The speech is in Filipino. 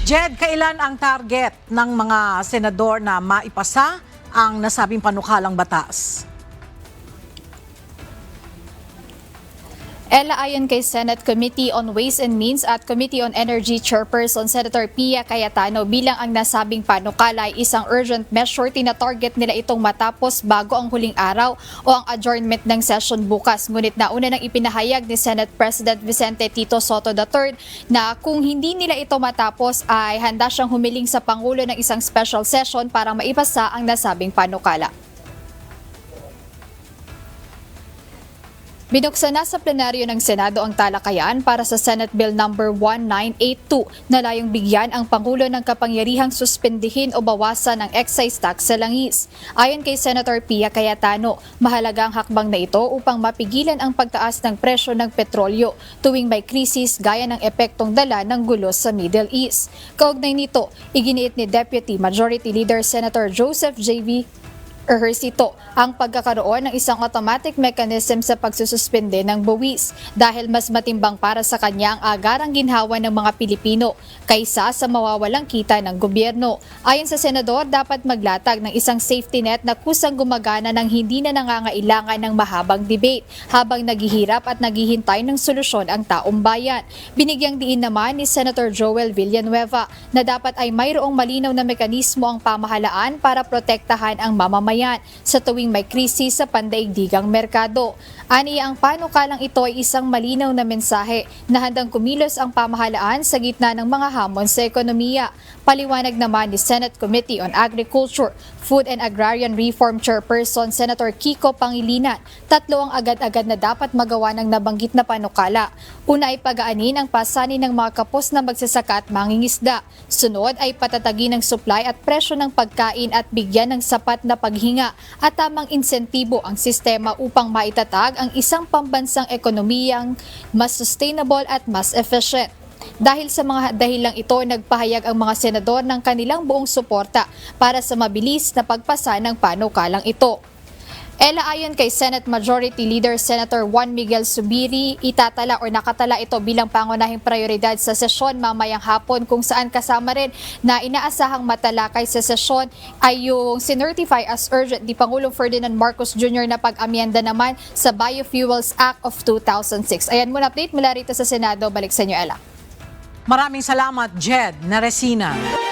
Jed, kailan ang target ng mga senador na maipasa ang nasabing panukalang batas? Ella, ayon kay Senate Committee on Ways and Means at Committee on Energy Chairperson Senator Pia Cayetano, bilang ang nasabing panukala ay isang urgent measure, tinatarget nila itong matapos bago ang huling araw o ang adjournment ng session bukas. Ngunit nauna nang ipinahayag ni Senate President Vicente Tito Soto III na kung hindi nila ito matapos ay handa siyang humiling sa Pangulo ng isang special session para maipasa ang nasabing panukala. Binuksan na sa plenaryo ng Senado ang talakayan para sa Senate Bill No. 1982 na layong bigyan ang Pangulo ng kapangyarihang suspendihin o bawasan ang excise tax sa langis. Ayon kay Senator Pia Cayetano, mahalaga ang hakbang na ito upang mapigilan ang pagtaas ng presyo ng petrolyo tuwing may krisis gaya ng epektong dala ng gulo sa Middle East. Kaugnay nito, iginiit ni Deputy Majority Leader Senator Joseph J.V. Ejercito ang pagkakaroon ng isang automatic mechanism sa pagsususpende ng buwis dahil mas matimbang para sa kanya ang agarang ginhawa ng mga Pilipino kaysa sa mawawalang kita ng gobyerno. Ayon sa senador, dapat maglatag ng isang safety net na kusang gumagana ng hindi na nangangailangan ng mahabang debate habang naghihirap at naghihintay ng solusyon ang taong bayan. Binigyang diin naman ni Senator Joel Villanueva na dapat ay mayroong malinaw na mekanismo ang pamahalaan para protektahan ang mamamayan sa tuwing may krisis sa pandaigdigang merkado. Aniya ang panukalang ito ay isang malinaw na mensahe na handang kumilos ang pamahalaan sa gitna ng mga hamon sa ekonomiya. Paliwanag naman ni Senate Committee on Agriculture, Food and Agrarian Reform Chairperson Senator Kiko Pangilinan, tatlo ang agad-agad na dapat magawa ng nabanggit na panukala. Una ay pagaanin ang pasanin ng mga kapos na magsasaka at mangingisda. Sunod ay patatagin ng supply at presyo ng pagkain at bigyan ng sapat na paghinga at tamang insentibo ang sistema upang maitatag ang isang pambansang ekonomiyang mas sustainable at mas efficient. Dahil sa mga dahilang ito, nagpahayag ang mga senador ng kanilang buong suporta para sa mabilis na pagpasa ng panukalang ito. Ella, ayon kay Senate Majority Leader Senator Juan Miguel Zubiri, itatala o nakatala ito bilang pangunahing prioridad sa sesyon mamayang hapon, kung saan kasama rin na inaasahang matalakay sa sesyon ay yung sinertify as urgent ni Pangulong Ferdinand Marcos Jr. na pag-amyenda naman sa Biofuels Act of 2006. Ayan muna update mula rito sa Senado. Balik sa inyo, Ella. Maraming salamat, Jed Naresina.